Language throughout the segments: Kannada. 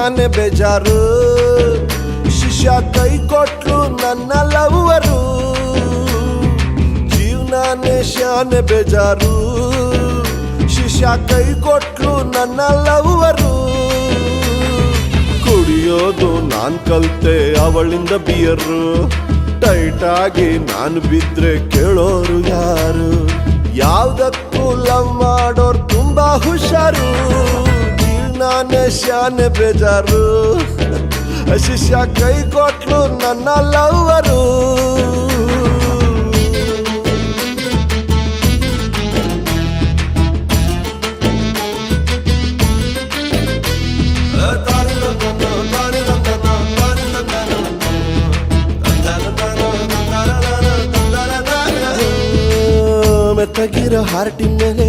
ಶಾನೆ ಬೇಜಾರು ಶಿಷ್ಯ ಕೈ ಕೊಟ್ಲು ನನ್ನ ಲವ್ವರು ಜೀವನಾನೇ ಶಾನೆ ಬೇಜಾರು ಶಿಷ್ಯ ಕೈ ಕೊಟ್ಲು ನನ್ನ ಲವ್ವರು ಕುಡಿಯೋದು ನಾನ್ ಕಲ್ತೆ ಅವಳಿಂದ ಬಿಯರು ಟೈಟ್ ಆಗಿ ನಾನು ಬಿದ್ರೆ ಕೇಳೋರು ಯಾರು ಯಾವ್ದಕ್ಕೂ ಲವ್ ಮಾಡೋರು ತುಂಬಾ ಹುಷಾರು ಜೀವನಾನೇ ಶಾನೆ ಬೇಜಾರು ಶಿಷ್ಯ ಕೈ ಕೊಟ್ಲು ನನ್ನ ಲವ್ವರು ಮೆತ್ತಗಿರೋ ಹಾರ್ಟಿನ ಮೇಲೆ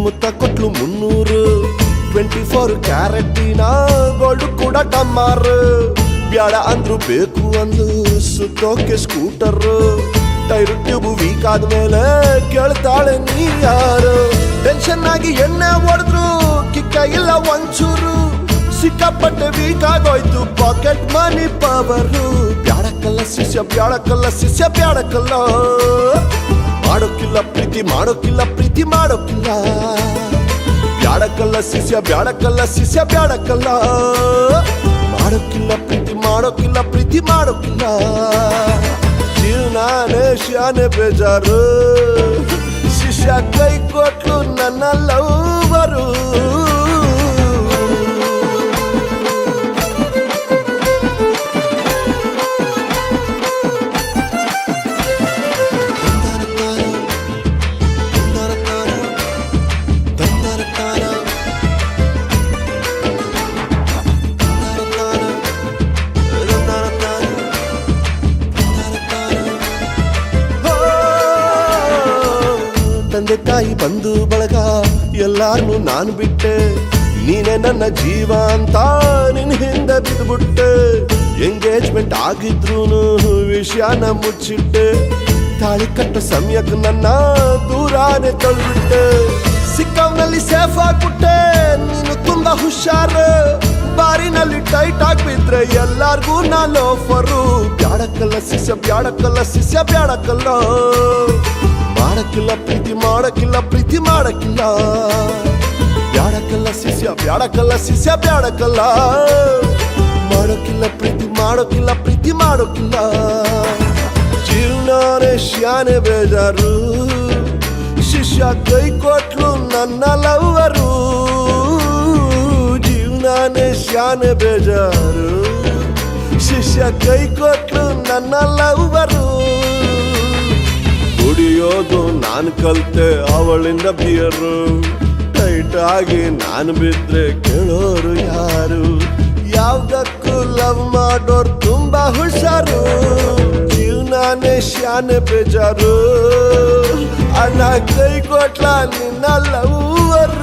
ಮುತ್ತ ಕೊಟ್ಲು 300 24 ಕ್ಯಾರೆಟಿನ ಗೋಲ್ಡ್ ಕೂಡ ಟಮ್ಮಾರು ಬ್ಯಾಡ ಅಂದ್ರು ಬೇಕು ಅಂದು ಸುತ್ತೋಕೆ ಸ್ಕೂಟರ್ ಟೈರ್ ಟ್ಯೂಬ್ ವೀಕ್ ಆದ್ಮೇಲೆ ಕೇಳ್ತಾಳೆ ನೀ ಯಾರು ಟೆನ್ಷನ್ ಆಗಿ ಎಣ್ಣೆ ಹೊಡೆದ್ರು ಕಿಕ್ಕ ಇಲ್ಲ ಒಂಚೂರು ಸಿಕ್ಕಾಪಟ್ಟೆ ವೀಕ್ ಆಗೋಯ್ತು ಪಾಕೆಟ್ ಮನಿ ಪವರು ಬ್ಯಾಡಕ್ಕಲ್ಲ ಶಿಷ್ಯ ಬ್ಯಾಡಕ್ಕಲ್ಲ ಶಿಷ್ಯ ಬ್ಯಾಡಕ್ಕಲ್ಲ ಮಾಡೋಕಿಲ್ಲ ಪ್ರೀತಿ ಮಾಡೋಕಿಲ್ಲ ಪ್ರೀತಿ ಮಾಡೋಕಿಲ್ಲ ಬ್ಯಾಡಕ್ಕಲ್ಲ ಶಿಷ್ಯ ಬ್ಯಾಡಕ್ಕಲ್ಲ ಶಿಷ್ಯ ಬ್ಯಾಡಕ್ಕಲ್ಲ ಮಾಡೋಕಿಲ್ಲ ಪ್ರೀತಿ ಮಾಡೋಕಿಲ್ಲ ಪ್ರೀತಿ ಮಾಡೋಕಿಲ್ಲ ಜೀವನಾನೇ ಶಾನೆ ಬೇಜಾರು ಶಿಷ್ಯ ಕೈ ಕೊಟ್ಲು ನನ್ನ ಲವ್ವರು ತಂದೆ ತಾಯಿ ಬಂಧು ಬಳಗ ಎಲ್ಲಾರ್ನು ನಾನು ಬಿಟ್ಟೆ ನೀನೆ ನನ್ನ ಜೀವ ಅಂತ ನಿನ್ ಹಿಂದೆ ಬಿದ್ದುಬಿಟ್ಟೆ ಎಂಗೇಜ್ಮೆಂಟ್ ಆಗಿದ್ರೂನು ವಿಷಯನ ಮುಚ್ಚಿಟ್ಟೆ ತಾಳಿ ಕಟ್ಟ ಸಮಯಕ್ಕೆ ನನ್ನ ದೂರಾನೆ ತಳ್ಳಿಬಿಟ್ಟೆ ಸಿಕ್ಕವ್ನಲ್ಲಿ ಸೇಫ್ ಆಗ್ಬಿಟ್ಟೆ ನೀನು ತುಂಬಾ ಹುಷಾರು ಬಾರಿನಲ್ಲಿ ಟೈಟ್ ಆಗ್ಬಿದ್ರೆ ಎಲ್ಲಾರ್ಗೂ ನಾ ಲೋಫರು ಬ್ಯಾಡಕ್ಕಲ್ಲ ಶಿಷ್ಯ ಬ್ಯಾಡಕ್ಕಲ್ಲ ಶಿಷ್ಯ ಬ್ಯಾಡಕ್ಕಲ್ಲ ಮಾಡಕ್ಕಿಲ್ಲ ಪ್ರೀತಿ ಮಾಡಕ್ಕಿಲ್ಲ ಪ್ರೀತಿ ಮಾಡಕ್ಕಿಲ್ಲ ಬ್ಯಾಡಕ್ಕಲ್ಲ ಶಿಷ್ಯ ಬ್ಯಾಡಕ್ಕಲ್ಲ ಶಿಷ್ಯ ಬ್ಯಾಡಕ್ಕಲ್ಲ ಮಾಡೋಕಿಲ್ಲ ಪ್ರೀತಿ ಮಾಡೋಕಿಲ್ಲ ಪ್ರೀತಿ ಮಾಡೋಕಿಲ್ಲ ಜೀವನಾನೇ ಶಾನೆ ಬೇಜಾರು ಶಿಷ್ಯ ಕೈ ಕೊಟ್ಲು ನನ್ನ ಲವ್ವರು ಜೀವನಾನೇ ಶಾನೆ ಬೇಜಾರು ಶಿಷ್ಯ ಕೈ ಕೊಟ್ಲು ನನ್ನ ಲವ್ವರು ಕುಡಿಯೋದು ನಾನ್ ಕಲ್ತೆ ಅವಳಿಂದ ಬಿಯರು ಟೈಟ್ ಆಗಿ ನಾನು ಬಿದ್ರೆ ಕೇಳೋರು ಯಾರು ಯಾವ್ದಕ್ಕೂ ಲವ್ ಮಾಡೋರು ತುಂಬಾ ಹುಷಾರು ಜೀವನಾನೇ ಶಾನೆ ಬೇಜಾರು ಅಣ್ಣ ಕೈ ಕೊಟ್ಲ ನಿನ್ನ ಲವ್ವರು